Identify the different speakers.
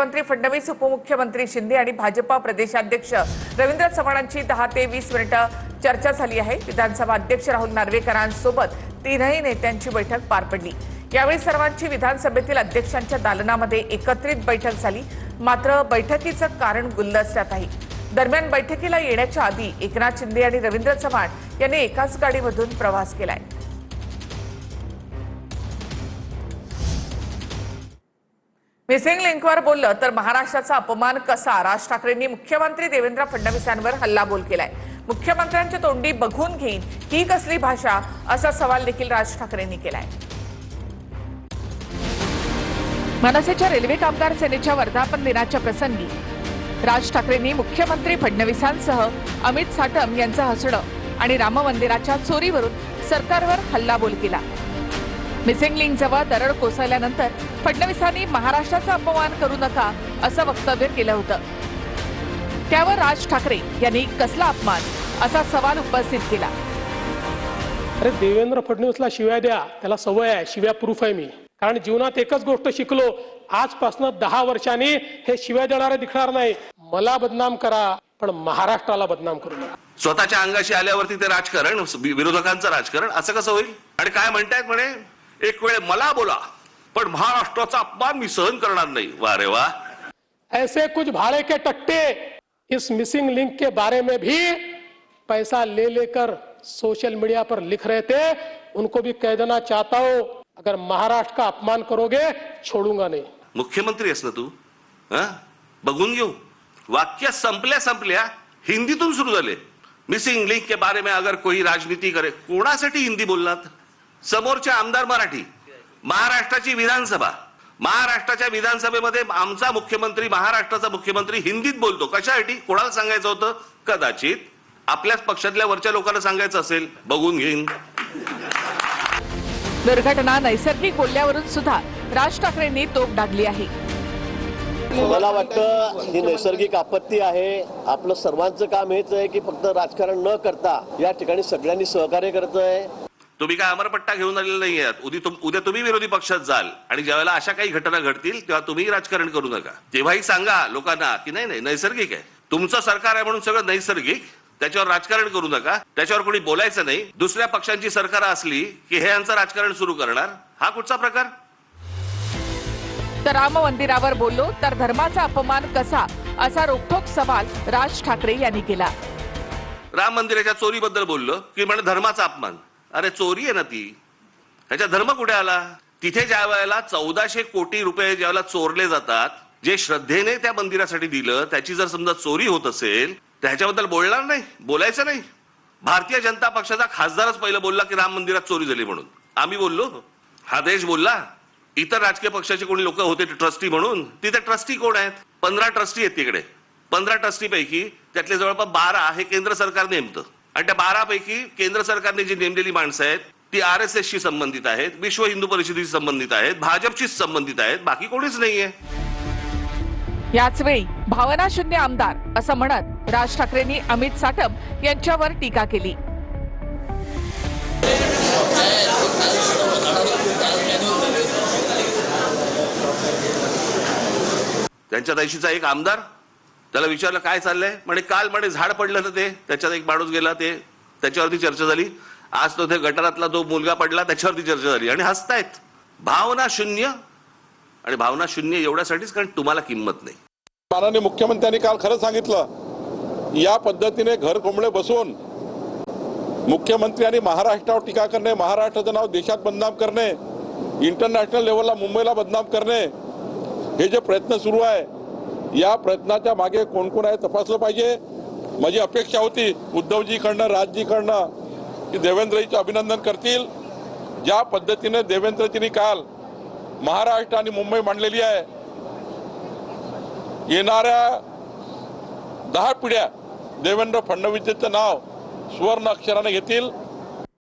Speaker 1: मुख्यमंत्री फडणवीस, उपमुख्यमंत्री शिंदे आणि भाजपा प्रदेशाध्यक्ष रवींद्र चव्हाणांची 10 ते 20 मिनिटं चर्चा झाली आहे। विधानसभा अध्यक्ष राहुल नार्वेकरांसोबत तीनही नेत्यांची बैठक पार पडली। यावेळी सर्वांची विधानसभेतील अध्यक्षांच्या दालनामध्ये एकत्रित बैठक झाली। मात्र बैठकीचं कारण गुलदस्त्यात आहे। दरम्यान बैठकीला येण्याच्या आधी एकनाथ शिंदे आणि रवींद्र चव्हाण यांनी एकाच गाडीमधून प्रवास केलाय। मिसिंग लिंकवर बोललं तर महाराष्ट्राचा अपमान कसा, राज ठाकरेंनी मुख्यमंत्री देवेंद्र फडणवीसांवर हल्लाबोल केलाय। मुख्यमंत्र्यांच्या तोंडी बघून घेईन ही कसली भाषा, असा सवाल देखील राज ठाकरेंनी केलाय। मनसेच्या रेल्वे कामगार सेनेच्या वर्धापन दिनाच्या प्रसंगी राज ठाकरेंनी मुख्यमंत्री फडणवीसांसह अमित साटम यांचं हसणं आणि राम मंदिराच्या चोरीवरून सरकारवर हल्लाबोल केला। मिसिंग लिंक जवळ दरड कोसळल्यानंतर फडणवीसांनी महाराष्ट्राचा अपमान करू नका असं वक्तव्य केलं होतं। त्यावर राज ठाकरे यांनी कसला अपमान असा सवाल उपस्थित केला।
Speaker 2: अरे देवेंद्र फडणवीसला शिव्या द्या, त्याला सवय आहे, शिव्या प्रूफ आहे मी। कारण जीवनात एकच गोष्ट शिकलो, आजपासून 10 वर्षांनी हे शिव्या देणारे दिखणार नाही। मला बदनाम करा पण महाराष्ट्राला बदनाम करू नका।
Speaker 3: स्वतःच्या अंगाशी आल्यावरती ते राजकारण, विरोधकांचं राजकारण असं कसं होईल? आणि काय म्हणतायत म्हणे, एक वेळ मला बोला पण महाराष्ट्राचा अपमान मी सहन करणार नाही। वाह रे वाह।
Speaker 2: ऐसे कुछ भाड़े के टट्टे इस मिसिंग लिंक के बारे में भी पैसा ले लेकर सोशल मीडिया पर लिख रहे थे, उनको भी कह देना चाहता हूं, अगर महाराष्ट्र का अपमान करोगे छोड़ूंगा नहीं।
Speaker 3: मुख्यमंत्री आहेस ना तू, बघून घेऊ। वाक्य संपल्या हिंदीतून सुरू झाले। मिसिंग लिंक के बारे में अगर कोई राजनीति करे, कोणासाठी हिंदी बोलणार? समोरचे आमदार मराठी, महाराष्ट्राची विधानसभा, महाराष्ट्राच्या विधानसभेमध्ये आमचा मुख्यमंत्री, महाराष्ट्राचा मुख्यमंत्री हिंदीत बोलतो। कशासाठी? कोणाला सांगायचं होतं? कदाचित आपल्याच पक्षातल्या वरच्या लोकांना सांगायचं असेल, बघून घेईन।
Speaker 1: दुर्घटना नैसर्गिक बोलल्यावरून सुद्धा राज ठाकरेंनी तोफ डागली आहे।
Speaker 4: मला वाटतं ही नैसर्गिक आपत्ती आहे। आपलं सर्वांचं काम हेच आहे की फक्त राजकारण न करता या ठिकाणी सगळ्यांनी सहकार्य करतोय।
Speaker 3: तुम्ही काय अमरपट्टा घेऊन आलेले नाही आहात। उद्या तुम्ही विरोधी पक्षात जाल आणि ज्यावेळेला अशा काही घटना घडतील तेव्हा तुम्ही राजकारण करू नका। तेव्हाही सांगा लोकांना की नाही नैसर्गिक आहे, तुमचं सरकार आहे म्हणून सगळं नैसर्गिक, त्याच्यावर राजकारण करू नका, त्याच्यावर कोणी बोलायचं नाही। दुसऱ्या पक्षांची सरकार असली की हे यांचं राजकारण सुरू करणार, हा कुठचा प्रकार?
Speaker 1: तर राम मंदिरावर बोललो तर धर्माचा अपमान कसा, असा रोखठोक सवाल राज ठाकरे यांनी केला।
Speaker 3: राम मंदिराच्या चोरीबद्दल बोललो की म्हणजे धर्माचा अपमान। अरे चोरी आहे ना ती, ह्याचा धर्म कुठे आला? तिथे ज्या वेळेला 1400 कोटी रुपये ज्यावेळेला चोरले जातात, जे श्रद्धेने त्या मंदिरासाठी दिलं त्याची जर समजा चोरी होत असेल तर ह्याच्याबद्दल बोलणार नाही, बोलायचं नाही। भारतीय जनता पक्षाचा खासदारच पहिलं बोलला की राम मंदिरात चोरी झाली म्हणून। आम्ही बोललो, हा देश बोलला, इतर राजकीय पक्षाचे कोणी लोक होते ट्रस्टी म्हणून। तिथे ट्रस्टी कोण आहेत? 15 ट्रस्टी आहेत तिकडे। 15 ट्रस्टी पैकी त्यातले जवळपास 12 हे केंद्र सरकार नेमतं आणि त्या 12 पैकी केंद्र सरकारने जी नेमलेली माणसं आहेत ती RSS शी संबंधित आहेत, विश्व हिंदू परिषदेशी संबंधित आहेत, भाजपशी संबंधित आहेत, बाकी कोणीच नाहीये।
Speaker 1: याच वेळी भावना शून्य आमदार असं म्हणत राज ठाकरेंनी अमित साटम यांच्यावर टीका केली।
Speaker 3: त्यांच्या देशीचा एक आमदार, त्याला विचारलं काय चाललंय, म्हणे काल म्हणे झाड पडलं तर ते त्याच्यात एक माणूस गेला, ते त्याच्यावरती चर्चा झाली। आज तो ते गटारातला जो मुलगा पडला त्याच्यावरती चर्चा झाली आणि हसतायत। भावना शून्य, आणि भावना शून्य एवढ्यासाठीच कारण तुम्हाला किंमत नाही।
Speaker 5: माननीय मुख्यमंत्र्यांनी काल खरं सांगितलं, या पद्धतीने घर कोंबडे बसून मुख्यमंत्री आणि महाराष्ट्रावर टीका करणे, महाराष्ट्राचं नाव देशात बदनाम करणे, इंटरनॅशनल लेवलला मुंबईला बदनाम करणे, हे जे प्रयत्न सुरू आहे या प्रयत्नाच्या मागे कोण कोण आहे तपासलं पाहिजे। माझी अपेक्षा होती उद्धवजीकडनं, राजजीकडनं की देवेंद्रजीचं अभिनंदन करतील। ज्या पद्धतीने देवेंद्रजींनी काल महाराष्ट्र आणि मुंबई मांडलेली आहे, येणाऱ्या 10 पिढ्या देवेंद्र फडणवीसचं नाव सुवर्ण अक्षराने घेतील।